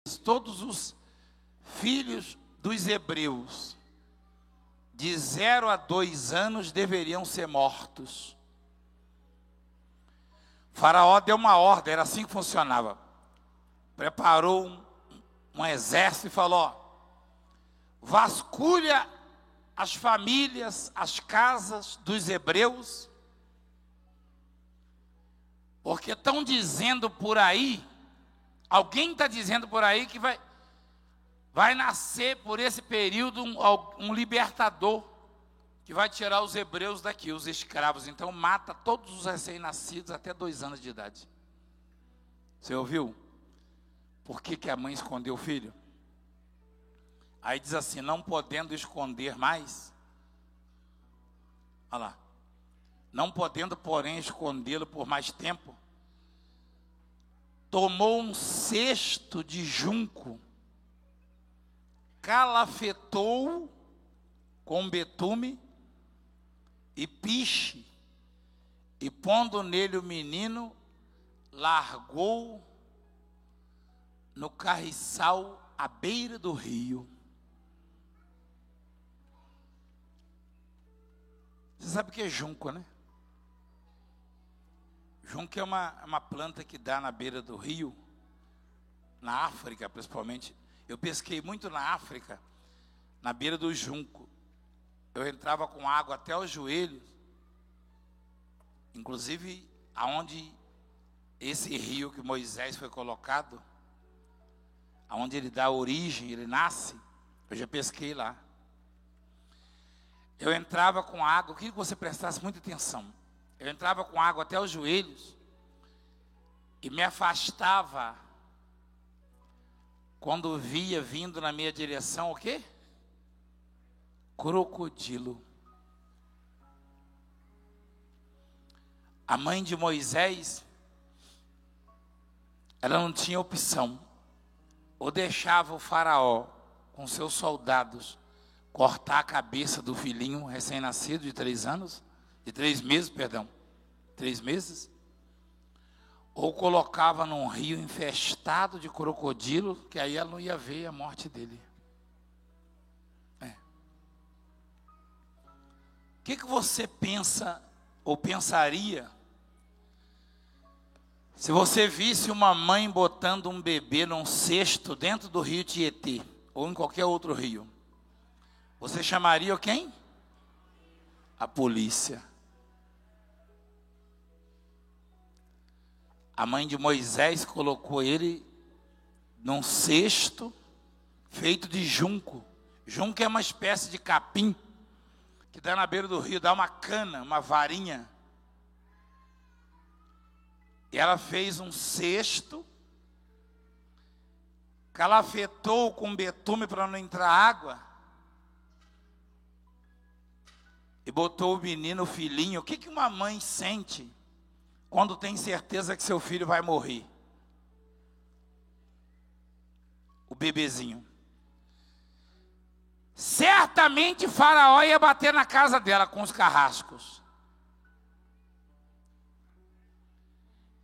todos os filhos dos hebreus de 0 a 2 anos deveriam ser mortos. Faraó deu uma ordem, era assim que funcionava. Preparou um exército e falou: ó, vasculha as famílias, as casas dos hebreus, porque estão dizendo por aí, alguém está dizendo por aí que vai nascer por esse período um libertador, que vai tirar os hebreus daqui, os escravos. Então mata todos os recém-nascidos até 2 anos de idade. Você ouviu? Por que a mãe escondeu o filho? Aí diz assim: não podendo esconder mais, olha lá, não podendo, porém, escondê-lo por mais tempo, tomou um cesto de junco, calafetou com betume e piche, e pondo nele o menino, largou no carriçal à beira do rio. Você sabe o que é junco, né? Junco é uma planta que dá na beira do rio, na África principalmente. Eu pesquei muito na África, na beira do junco. Eu entrava com água até os joelhos, inclusive aonde esse rio que Moisés foi colocado, aonde ele dá origem, ele nasce, eu já pesquei lá. Eu entrava com água, eu queria que você prestasse muita atenção. Eu entrava com água até os joelhos e me afastava quando via vindo na minha direção o quê? Crocodilo. A mãe de Moisés, ela não tinha opção. Ou deixava o faraó com seus soldados cortar a cabeça do filhinho recém-nascido de 3 meses, 3 meses, ou colocava num rio infestado de crocodilo, que aí ela não ia ver a morte dele. O que você pensa ou pensaria se você visse uma mãe botando um bebê num cesto dentro do rio Tietê, ou em qualquer outro rio? Você chamaria quem? A polícia. A mãe de Moisés colocou ele num cesto feito de junco. Junco é uma espécie de capim que dá na beira do rio, dá uma cana, uma varinha. E ela fez um cesto, calafetou com betume para não entrar água, e botou o menino, o filhinho. O que uma mãe sente quando tem certeza que seu filho vai morrer? O bebezinho. Certamente Faraó ia bater na casa dela com os carrascos.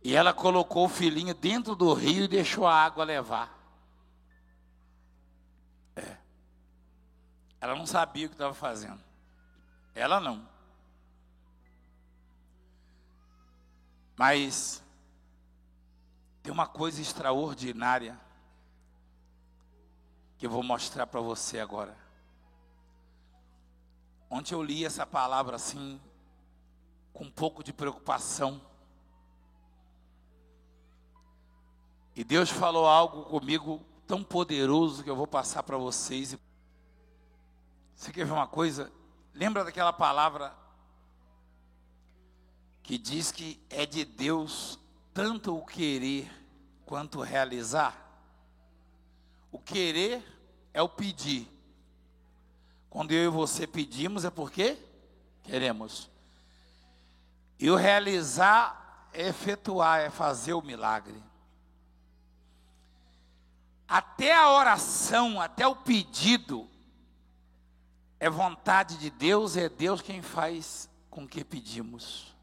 E ela colocou o filhinho dentro do rio e deixou a água levar. Ela não sabia o que estava fazendo. Ela não. Mas tem uma coisa extraordinária que eu vou mostrar para você agora. Ontem eu li essa palavra assim, com um pouco de preocupação. E Deus falou algo comigo tão poderoso que eu vou passar para vocês. Você quer ver uma coisa? Lembra daquela palavra que diz que é de Deus tanto o querer quanto o realizar? O querer é o pedir. Quando eu e você pedimos é porque queremos. E o realizar é efetuar, é fazer o milagre. Até a oração, até o pedido, é vontade de Deus, é Deus quem faz com que pedimos.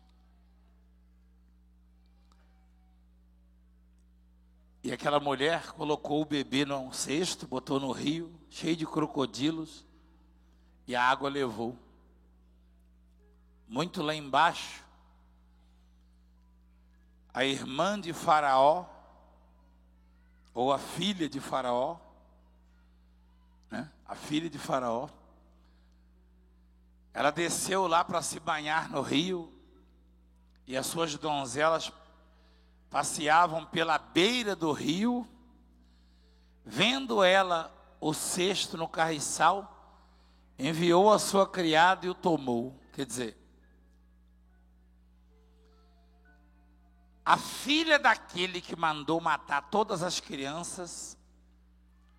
E aquela mulher colocou o bebê num cesto, botou no rio, cheio de crocodilos, e a água levou. Muito lá embaixo, a irmã de Faraó, ou a filha de Faraó, né? A filha de Faraó, ela desceu lá para se banhar no rio, e as suas donzelas passeavam pela beira do rio. Vendo ela o cesto no carriçal, enviou a sua criada e o tomou. Quer dizer, a filha daquele que mandou matar todas as crianças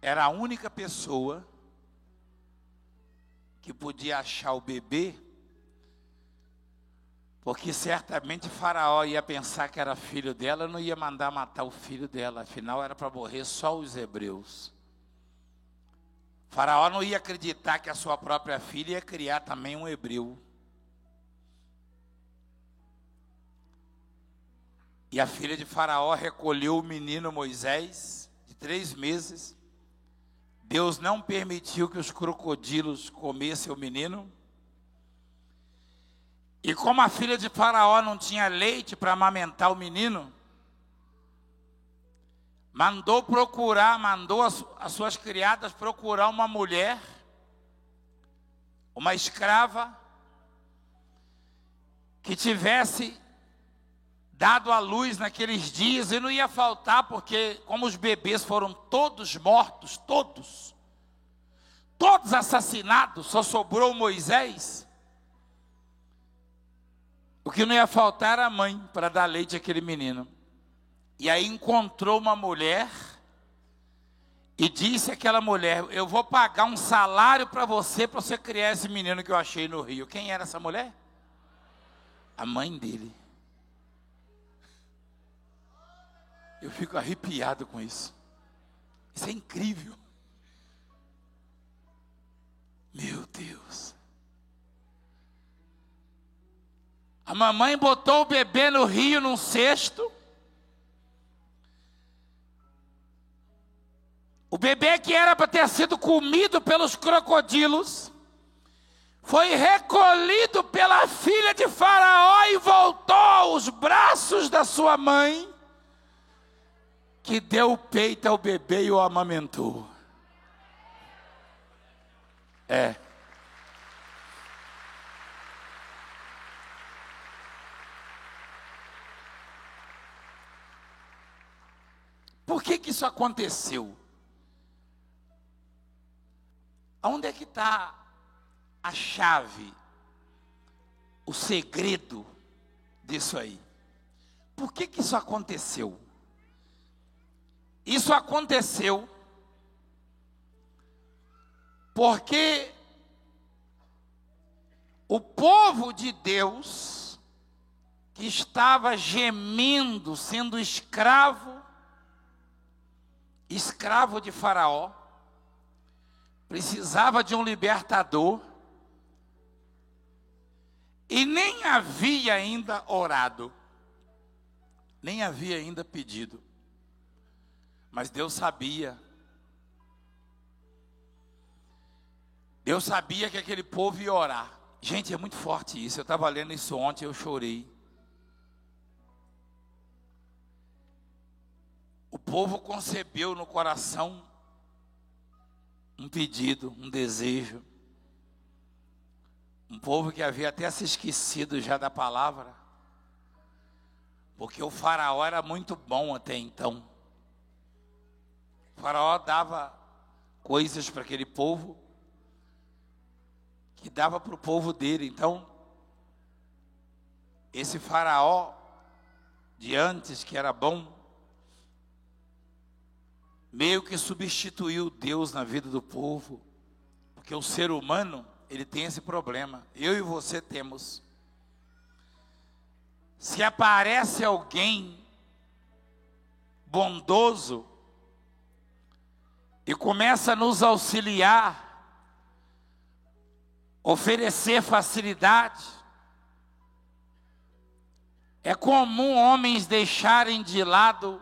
era a única pessoa que podia achar o bebê, porque certamente Faraó ia pensar que era filho dela, não ia mandar matar o filho dela, afinal era para morrer só os hebreus. Faraó não ia acreditar que a sua própria filha ia criar também um hebreu. E a filha de Faraó recolheu o menino Moisés, de 3 meses. Deus não permitiu que os crocodilos comessem o menino. E como a filha de Faraó não tinha leite para amamentar o menino, mandou as suas criadas procurar uma mulher, uma escrava, que tivesse dado à luz naqueles dias, e não ia faltar, porque como os bebês foram todos mortos, todos assassinados, só sobrou Moisés, o que não ia faltar era a mãe para dar leite àquele menino. E aí encontrou uma mulher e disse àquela mulher: eu vou pagar um salário para você criar esse menino que eu achei no rio. Quem era essa mulher? A mãe dele. Eu fico arrepiado com isso. Isso é incrível. Meu Deus. A mamãe botou o bebê no rio num cesto. O bebê que era para ter sido comido pelos crocodilos foi recolhido pela filha de Faraó e voltou aos braços da sua mãe, que deu o peito ao bebê e o amamentou. Por que isso aconteceu? Aonde é que está a chave, o segredo disso aí? Por que isso aconteceu? Isso aconteceu porque o povo de Deus, que estava gemendo, sendo escravo de Faraó, precisava de um libertador, e nem havia ainda orado, nem havia ainda pedido, mas Deus sabia. Deus sabia que aquele povo ia orar. Gente, é muito forte isso. Eu estava lendo isso ontem, eu chorei. O povo concebeu no coração um pedido, um desejo. Um povo que havia até se esquecido já da palavra, porque o Faraó era muito bom até então. O Faraó dava coisas para aquele povo, que dava para o povo dele. Então, esse Faraó de antes, que era bom, meio que substituiu Deus na vida do povo, porque o ser humano, ele tem esse problema. Eu e você temos. Se aparece alguém bondoso e começa a nos auxiliar, oferecer facilidade, é comum homens deixarem de lado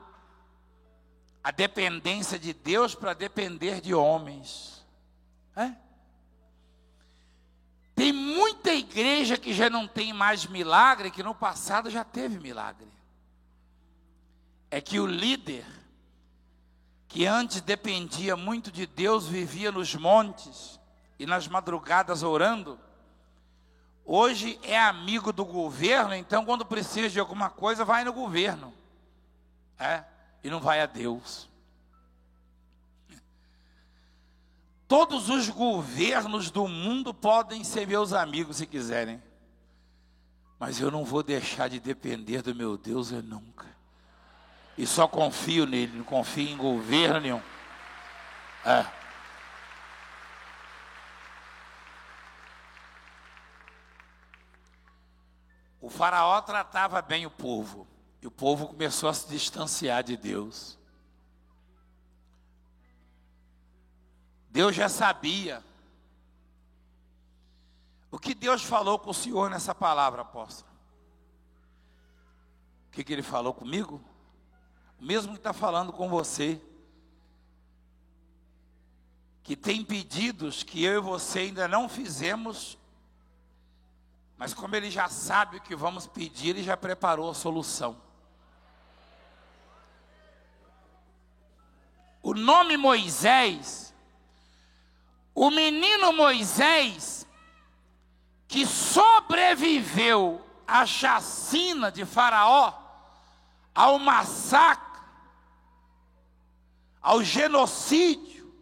a dependência de Deus para depender de homens. Tem muita igreja que já não tem mais milagre, que no passado já teve milagre. É que o líder, que antes dependia muito de Deus, vivia nos montes e nas madrugadas orando, hoje é amigo do governo, então quando precisa de alguma coisa, vai no governo. E não vai a Deus. Todos os governos do mundo podem ser meus amigos se quiserem. Mas eu não vou deixar de depender do meu Deus nunca. E só confio nele, não confio em governo nenhum. O faraó tratava bem o povo. E o povo começou a se distanciar de Deus. Deus já sabia. O que Deus falou com o senhor nessa palavra, apóstolo? O que ele falou comigo? O mesmo que está falando com você. Que tem pedidos que eu e você ainda não fizemos, mas como ele já sabe o que vamos pedir, ele já preparou a solução. O nome Moisés, o menino Moisés, que sobreviveu à chacina de Faraó, ao massacre, ao genocídio,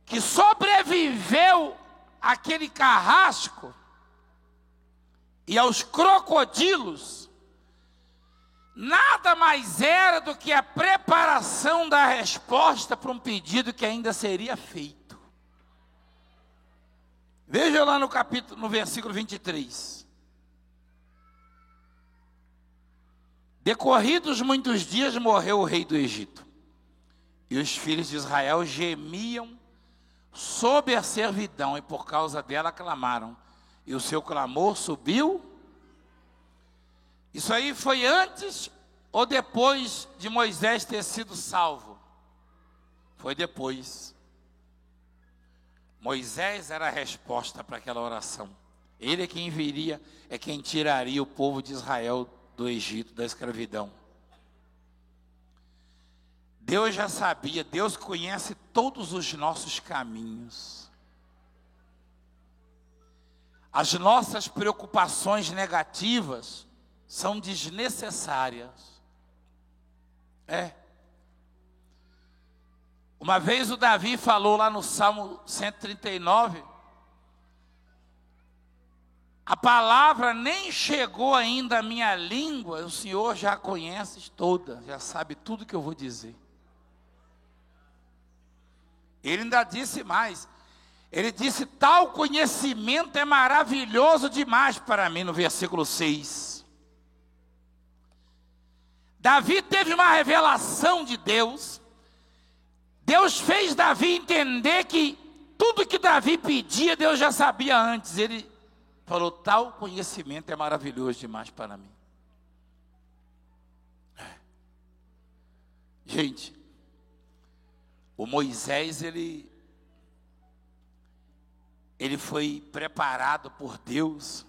que sobreviveu àquele carrasco e aos crocodilos, nada mais era do que a preparação da resposta para um pedido que ainda seria feito. Veja lá no versículo 23. Decorridos muitos dias, morreu o rei do Egito. E os filhos de Israel gemiam sob a servidão, e por causa dela clamaram. E o seu clamor subiu. Isso aí foi antes ou depois de Moisés ter sido salvo? Foi depois. Moisés era a resposta para aquela oração. Ele é quem viria, é quem tiraria o povo de Israel do Egito, da escravidão. Deus já sabia, Deus conhece todos os nossos caminhos. As nossas preocupações negativas são desnecessárias. Uma vez o Davi falou lá no Salmo 139, a palavra nem chegou ainda à minha língua, o Senhor já a conhece toda, já sabe tudo que eu vou dizer. Ele ainda disse mais, ele disse, tal conhecimento é maravilhoso demais para mim, no versículo 6. Davi teve uma revelação de Deus. Deus fez Davi entender que tudo que Davi pedia, Deus já sabia antes. Ele falou, tal conhecimento é maravilhoso demais para mim. Gente, o Moisés, ele foi preparado por Deus,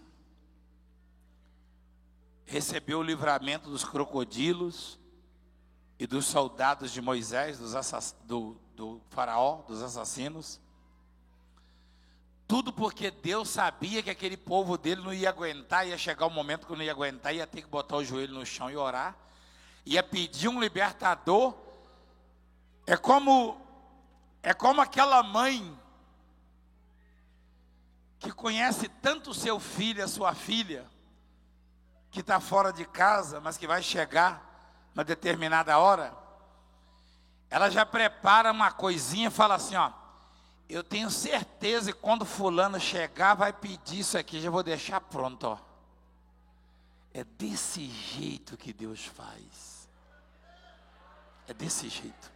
recebeu o livramento dos crocodilos e dos soldados de Moisés, do faraó, dos assassinos. Tudo porque Deus sabia que aquele povo dele não ia aguentar, ia chegar um momento que não ia aguentar, ia ter que botar o joelho no chão e orar, ia pedir um libertador. É como aquela mãe que conhece tanto o seu filho, a sua filha, que está fora de casa, mas que vai chegar uma determinada hora, ela já prepara uma coisinha e fala assim, ó, eu tenho certeza que quando fulano chegar, vai pedir isso aqui, já vou deixar pronto, ó. É desse jeito que Deus faz. É desse jeito.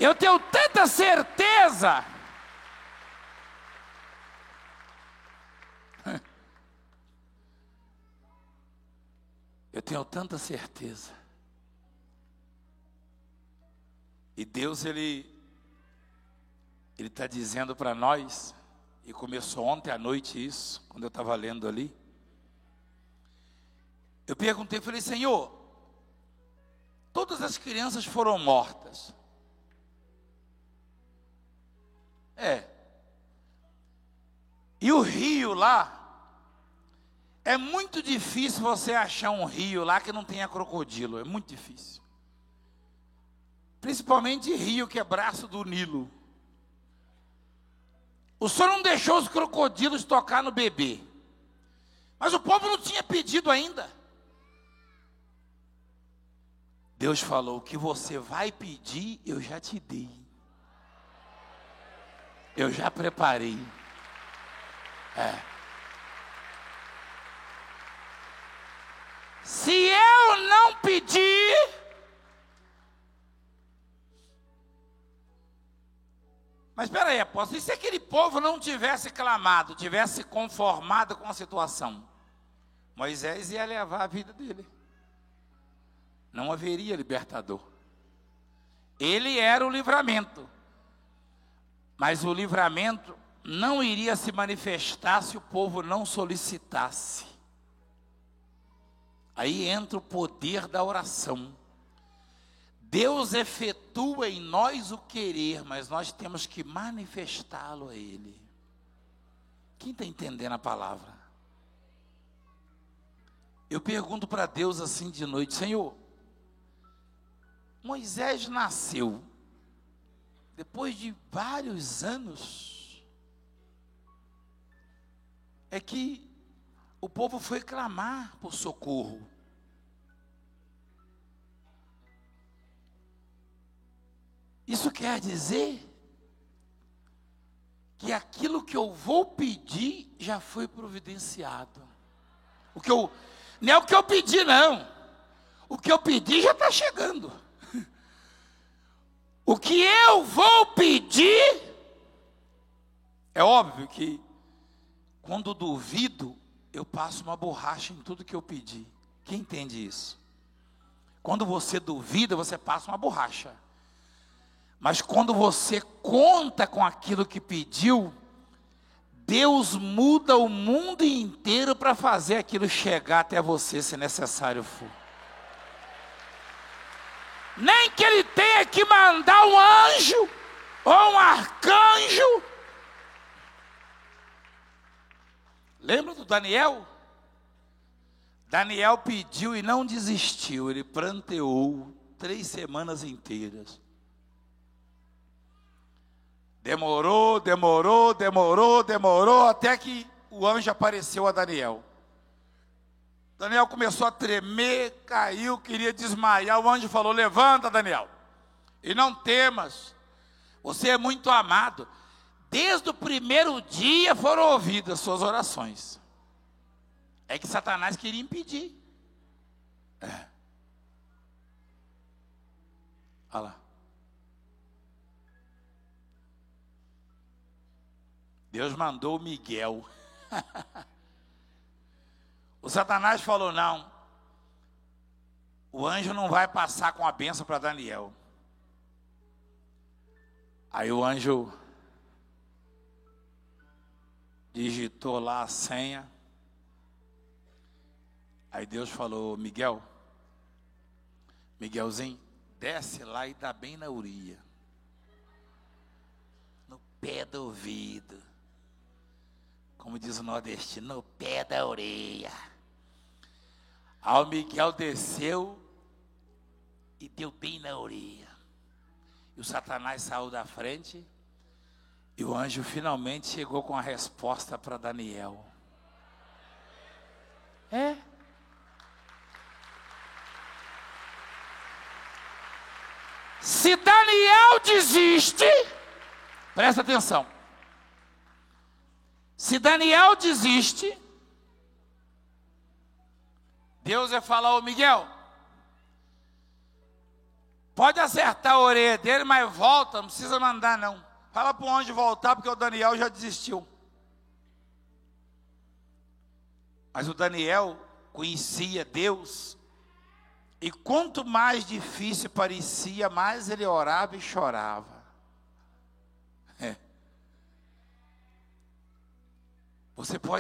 Eu tenho tanta certeza. Eu tenho tanta certeza. E Deus, Ele está dizendo para nós, e começou ontem à noite isso, quando eu estava lendo ali. Eu perguntei, falei, Senhor, todas as crianças foram mortas. E o rio lá, é muito difícil você achar um rio lá que não tenha crocodilo, é muito difícil. Principalmente rio que é braço do Nilo. O Senhor não deixou os crocodilos tocar no bebê. Mas o povo não tinha pedido ainda. Deus falou, o que você vai pedir, eu já te dei. Eu já preparei. Se eu não pedir, mas espera aí, apóstolo, e se aquele povo não tivesse clamado, tivesse conformado com a situação? Moisés ia levar a vida dele. Não haveria libertador. Ele era o livramento. Mas o livramento não iria se manifestar se o povo não solicitasse. Aí entra o poder da oração. Deus efetua em nós o querer, mas nós temos que manifestá-lo a Ele. Quem está entendendo a palavra? Eu pergunto para Deus assim de noite, Senhor, Moisés nasceu depois de vários anos, é que o povo foi clamar por socorro. Isso quer dizer que aquilo que eu vou pedir já foi providenciado. Não é o que eu pedi, não. O que eu pedi já está chegando. O que eu vou pedir, é óbvio que quando duvido, eu passo uma borracha em tudo que eu pedi. Quem entende isso? Quando você duvida, você passa uma borracha. Mas quando você conta com aquilo que pediu, Deus muda o mundo inteiro para fazer aquilo chegar até você, se necessário for. Nem que Ele tenha que mandar um anjo ou um arcanjo. Lembra do Daniel? Daniel pediu e não desistiu. Ele pranteou 3 semanas inteiras. Demorou, até que o anjo apareceu a Daniel. Daniel começou a tremer, caiu, queria desmaiar. O anjo falou, levanta, Daniel, e não temas, você é muito amado. Desde o primeiro dia foram ouvidas suas orações. É que Satanás queria impedir. Olha lá. Deus mandou o Miguel. O Satanás falou, não, o anjo não vai passar com a bênção para Daniel. Aí o anjo digitou lá a senha. Aí Deus falou, Miguelzinho, desce lá e dá bem na uria. No pé do ouvido. Como diz o nordestino, no pé da orelha. Aí o Miguel desceu e deu bem na orelha. E o Satanás saiu da frente. E o anjo finalmente chegou com a resposta para Daniel. Se Daniel desiste, presta atenção. Se Daniel desiste, Deus vai falar, ô Miguel, pode acertar a orelha dele, mas volta, não precisa mandar não. Fala para o anjo voltar, porque o Daniel já desistiu. Mas o Daniel conhecia Deus E quanto mais difícil parecia, mais ele orava e chorava. Você pode